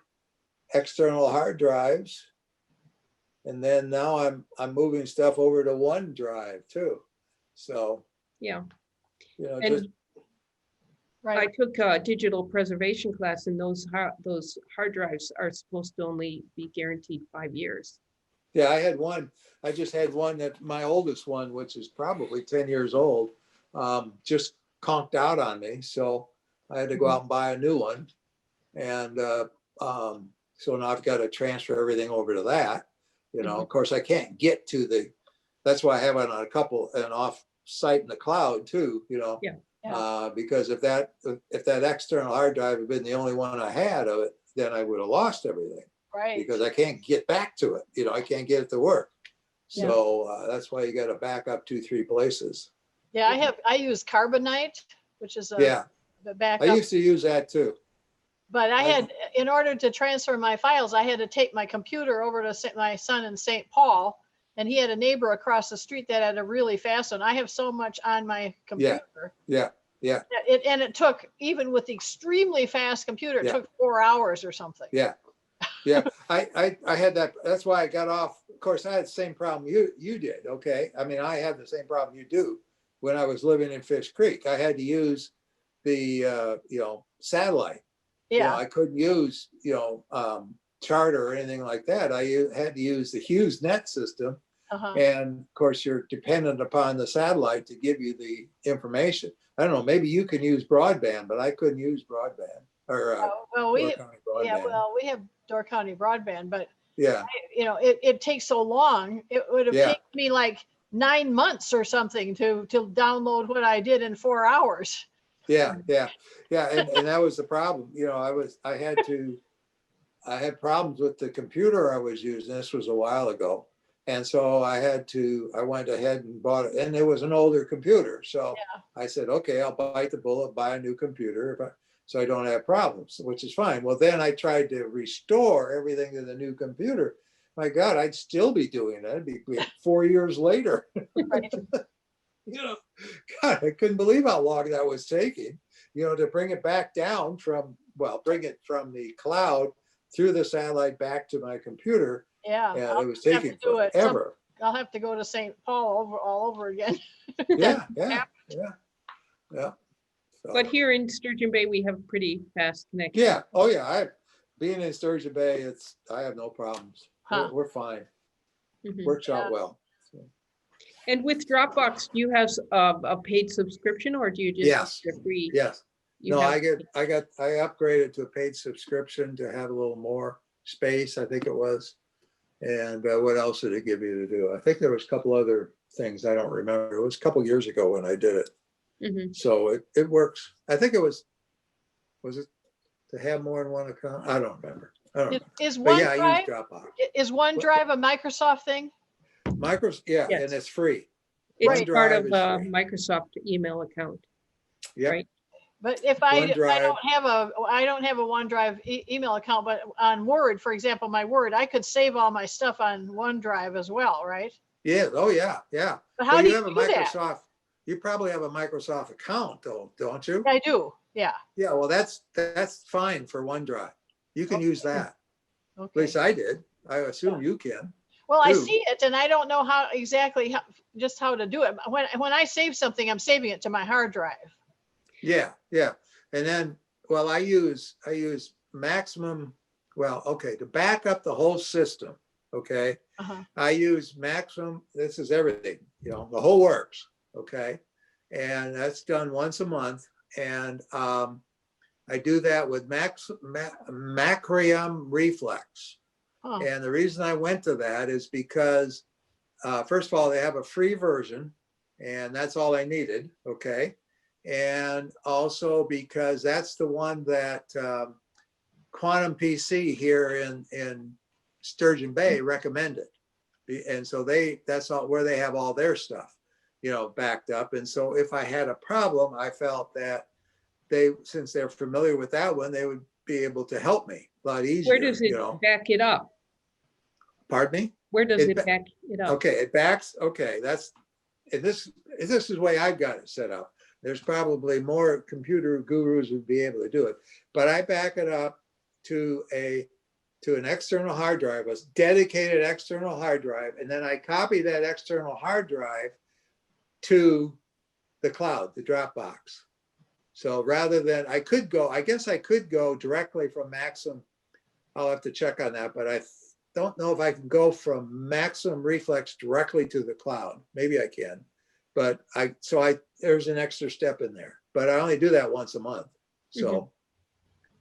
external hard drives. And then now I'm moving stuff over to OneDrive too. So, Yeah. just, And I Right. took a digital preservation class, and those hard drives are supposed to only be guaranteed 5 years. yeah, I just had one, that my oldest one, which is probably 10 years old, just conked out on me. So I had to go out and buy a new one. And so now I've got to transfer everything over to that. Of course, I can't get to that's why I have it on an off site in the cloud too, Yeah. Yeah. because if that external hard drive had been the only one I had of it, then I would have lost everything, Right. because I can't get back to it. I can't get it to work. Yeah. So that's why you got to back up 2-3 places. Yeah. I use Carbonite, which is Yeah, the I backup. used to use that too. But in order to transfer my files, I had to take my computer over to my son in St. Paul, and he had a neighbor across the street that had a really fast one. I have so much on my computer. Yeah, It took, even with the extremely fast computer, it Yeah. took 4 hours or something. yeah. I had that. That's why I got off. Of course, I had the same problem you did. Okay, I mean, I had the same problem you do when I was living in Fish Creek. I had to use the satellite. Yeah. I couldn't use Charter or anything like that. I had to use the HughesNet system, Uh-huh. and of course, you're dependent upon the satellite to give you the information. I don't know. Maybe you can use broadband, but I couldn't use broadband or Well, Door County broadband. we have Door County broadband, but Yeah. it takes so long. It would have Yeah. taken me like 9 months or something to download what I did in 4 hours. Yeah, and that was the problem. I had problems with the computer I was using. This was a while ago, and so I went ahead and bought it, and it was an older computer. So I said, okay, I'll bite the bullet, buy a new computer, so I don't have problems, which is fine. Well, then I tried to restore everything to the new computer. My God, I'd still be doing that. It'd be 4 years later. Right. God, I couldn't believe how long that was taking, to bring it back down bring it from the cloud through the satellite back to my computer. Yeah. And it was taking forever. I'll have to go to St. Paul all over again. Yeah. So, But here in Sturgeon Bay, we have pretty fast connection. yeah. Oh yeah. Being in Sturgeon Bay, I have no problems. Huh. We're fine. Mhm. Works out well. And with Dropbox, do you have a paid subscription, or do you just Yes. get free? Yes. You No, have- I upgraded to a paid subscription to have a little more space, I think it was. And what else did it give you to do? I think there was a couple other things. I don't remember. It was a couple years ago when I did it. Mhm. So it works. I think it was it to have more than one account? I don't remember. Is But yeah, I OneDrive use Dropbox. a Microsoft thing? Yeah, Yes. and it's free. It's OneDrive part of is a free. Microsoft email account. Yep. Right? But if I OneDrive. don't have a OneDrive email account, but on Word, for example, my Word, I could save all my stuff on OneDrive as well, right? Yeah. Oh yeah. Yeah. But how Well, do you you have a do that? Microsoft. You probably have a Microsoft account though, don't you? I do. Yeah. Yeah. Well, that's fine for OneDrive. You can use that. At Okay. least I did. I assume you can. Well, I too. see it, and I don't know how to do it. When I save something, I'm saving it to my hard drive. Yeah. And then, well, I use maximum. Well, okay, to back up the whole system. Okay, Uh-huh. I use maximum. This is everything. The whole works. Okay, and that's done once a month, and I do that with Macrium Reflex. Huh. And the reason I went to that is because, first of all, they have a free version, and that's all I needed. Okay. And also because that's the one that Quantum PC here in Sturgeon Bay recommended. And so that's all where they have all their stuff, backed up. And so if I had a problem, I felt that since they're familiar with that one, they would be able to help me a lot easier. Where does it back it up? Pardon me? Where does it back it up? Okay, it backs. Okay, this is the way I've got it set up. There's probably more computer gurus who'd be able to do it, but I back it up to an external hard drive, a dedicated external hard drive, and then I copy that external hard drive to the cloud, the Dropbox. So rather than, I guess I could go directly from Maxim. I'll have to check on that, but I don't know if I can go from Maxim Reflex directly to the cloud. Maybe I can, but there's an extra step in there, but I only do that once a month. So,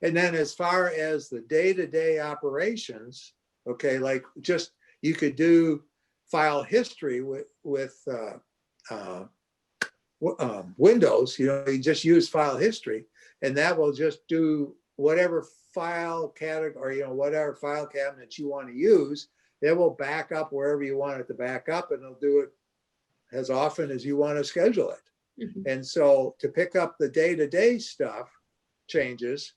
and then as far as the day-to-day operations, okay, like just, you could do file history with Windows, you just use file history, and that will just do whatever file category, whatever file cabinet you want to use. It will back up wherever you want it to back up, and it'll do it as often as you want to schedule it. And so to pick up the day-to-day stuff changes,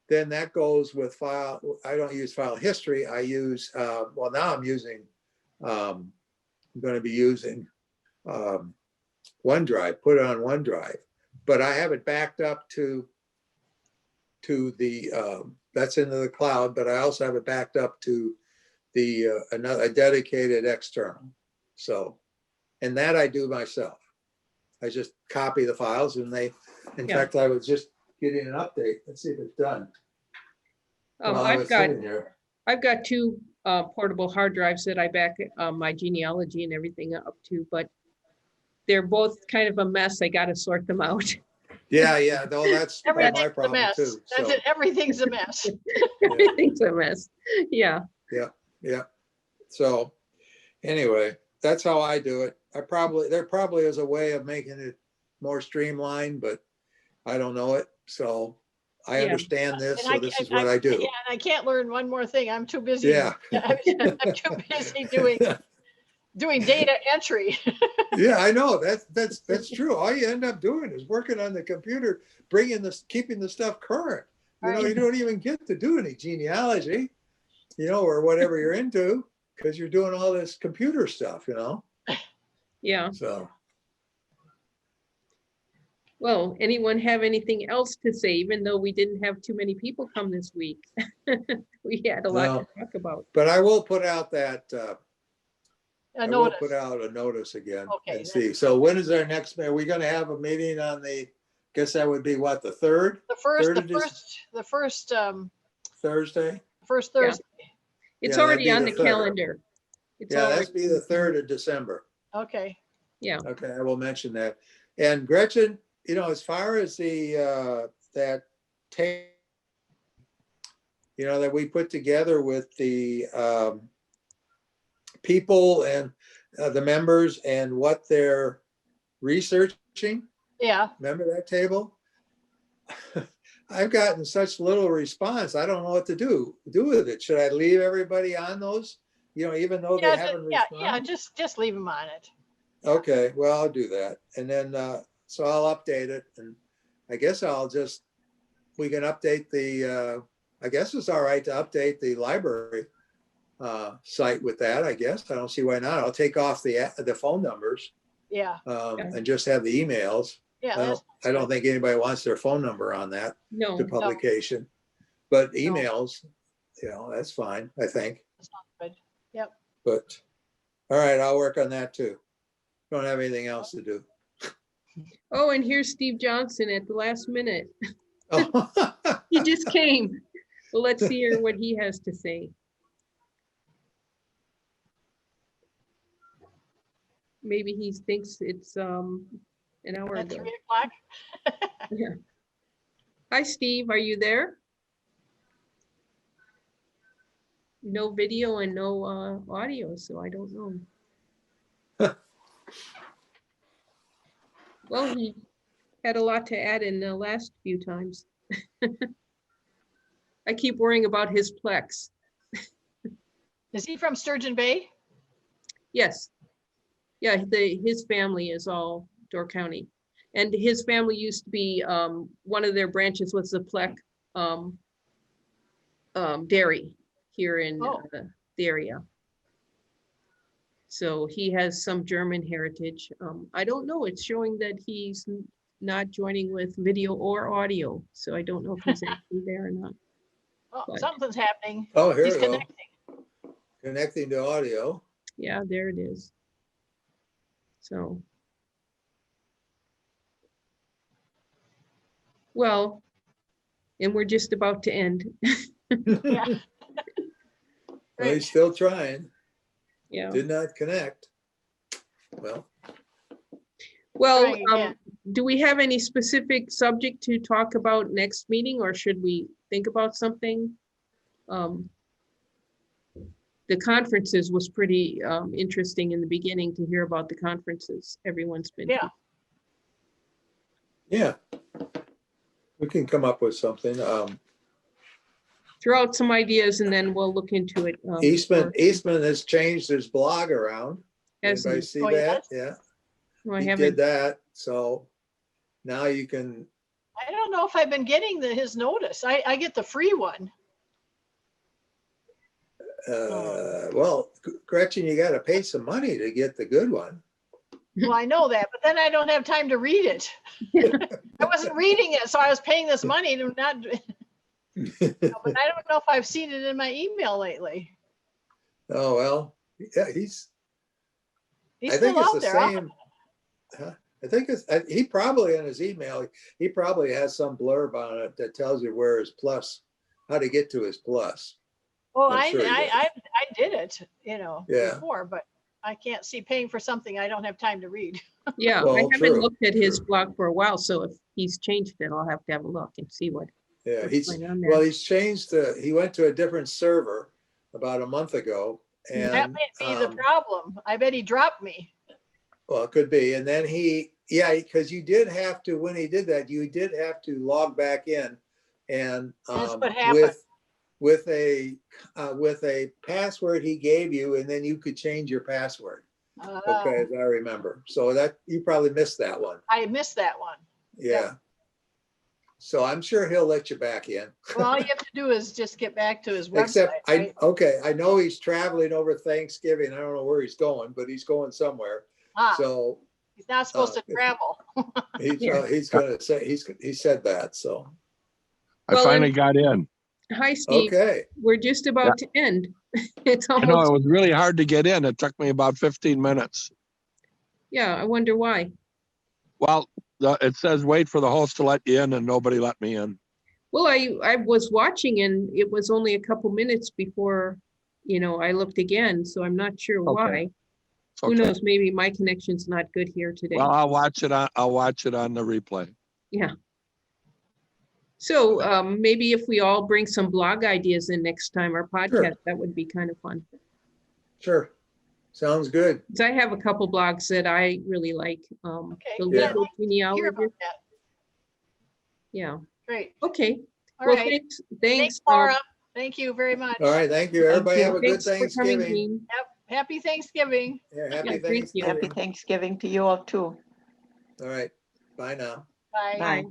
then that goes with file. I don't use file history. I use, well, now I'm going to be using OneDrive, put it on OneDrive, but I have it backed up to the, that's into the cloud, but I also have it backed up to a dedicated external. So, and that I do myself. I just copy the files, and in fact, I was just getting an update. Let's see if it's done. I've got two portable hard drives that I back my genealogy and everything up to, but they're both kind of a mess. I got to sort them out. Yeah. No, that's my problem mess. too. That's it. Everything's a mess. Everything's a mess. Yeah. Yeah. So anyway, that's how I do it. There probably is a way of making it more streamlined, but I don't know it. So I understand this. So this is what I do. Yeah, and I can't learn one more thing. I'm too busy. Yeah. I'm too busy doing data entry. Yeah, I know. That's true. All you end up doing is working on the computer, keeping the stuff current. You don't even get to do any genealogy, or whatever you're into, because you're doing all this computer stuff, Yeah. So. Well, anyone have anything else to say, even though we didn't have too many people come this week? We had a lot to talk about. But I will put out that I will put out a notice again and see. So when is our next, are we going to have a meeting on guess that would be what, the 3rd? The first Thursday? First Thursday. It's already on the calendar. That's be the 3rd of December. Okay. Yeah. Okay, I will mention that. And Gretchen, as far as that tape, that we put together with the people and the members and what they're researching. Yeah. Remember that table? I've gotten such little response. I don't know what to do with it. Should I leave everybody on those? Even though they haven't responded? Yeah, just leave them on it. Okay, well, I'll do that. And then, so I'll update it, and I guess we can update I guess it's all right to update the library site with that, I guess. I don't see why not. I'll take off the phone numbers. Yeah. And just have the emails. Yeah. I don't think anybody wants their phone number on that to publication, but emails, that's fine, I think. That's not good. Yep. But, all right, I'll work on that too. Don't have anything else to do. Oh, and here's Steve Johnson at the last minute. Oh. He just came. Well, let's hear what he has to say. Maybe he thinks it's an hour At ago. 3 o'clock. Yeah. Hi, Steve. Are you there? no video and no audio, so I don't know. Well, he had a lot to add in the last few times. I keep worrying about his Plex. Is he from Sturgeon Bay? Yes. Yeah, his family is all Door County. And his family used to be, one of their branches was the Pleck dairy here in Oh. the area. So he has some German heritage. I don't know, it's showing that he's not joining with video or audio. So I don't know if he's actually there or not. Oh, But- something's happening. Oh, here He's we go. connecting. Connecting to audio. Yeah, there it is. So. Well, and we're just about to end. Yeah. Well, he's still trying. Yeah. Did not connect. Well, Well, Trying again. do we have any specific subject to talk about next meeting, or should we think about something? The conferences was pretty interesting in the beginning to hear about the conferences everyone's been to. Yeah. yeah. We can come up with something. Throw out some ideas and then we'll look into it. Eastman has changed his blog around. Has Anybody he? see Oh, that? yes? Yeah, Oh, I he haven't. did that. So now you can, I don't know if I've been getting his notice. I get the free one. well, Gretchen, you got to pay some money to get the good one. Well, I know that, but then I don't have time to read it. I wasn't reading it, so I was paying this money to not. But I don't know if I've seen it in my email lately. Oh, well, yeah, He's I think still it's out the there. Huh? same. I think he probably in his email, he probably has some blurb on it that tells you where his plus, how to get to his plus. Well, I'm sure he does. I did it, Yeah. before, but I can't see paying for something I don't have time to read. Yeah, I Well, haven't true, looked at his true. blog for a while, so if he's changed it, I'll have to have a look and see what. Yeah, what's going on there. well, he's changed, he went to a different server about a month ago. That And, may be the problem. I bet he dropped me. well, it could be. And then because you did have to, when he did that, you did have to log back in and That's what happened. with a password he gave you, and then you could change your password. Okay, as I remember. So that you probably missed that one. I missed that one. Yeah. So I'm sure he'll let you back in. Well, all you have to do is just get back to his website. Except right? I know he's traveling over Thanksgiving. I don't know where he's going, but he's going somewhere. So He's not supposed to travel. he's gonna say, he said that, so. I Well, finally got in. Hi, Steve. Okay, We're just about to end. It's I know it almost, was really hard to get in. It took me about 15 minutes. yeah, I wonder why. Well, it says wait for the host to let you in, and nobody let me in. Well, I was watching and it was only a couple minutes before, I looked again, so I'm not sure why. It's Who okay. knows, maybe my connection's not good here today. Well, I'll watch it on the replay. Yeah. So maybe if we all bring some blog ideas in next time, our podcast, that would be kind of fun. sure. Sounds good. 'Cause I have a couple blogs that I really like. The Yeah. legal Hear genealogy. about that. Yeah. Great. Okay. All Well, right. thanks. Thanks, Laura. Thank you very much. All right, thank you. Everybody you. have a good Thanks for coming, Thanksgiving. Dean. Yep. Happy Thanksgiving. Yeah, happy Yeah, thank you. Thanksgiving. Happy Thanksgiving to you all too. All right, bye now. Bye. Bye.